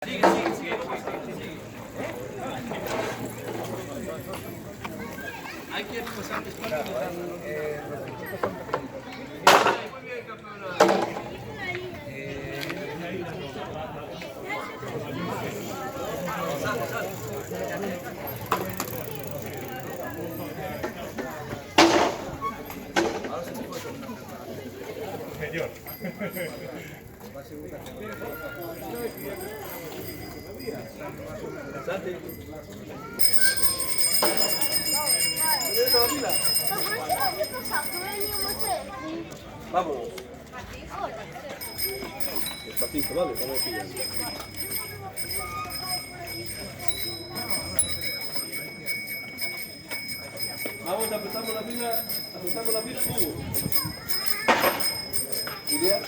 Hay que pasar después. Muy bien, campeona. Señor. Santi. Vamos. Despacito, vale, vamos a pillar. Vamos, apretamos la fila, tú. Ilia.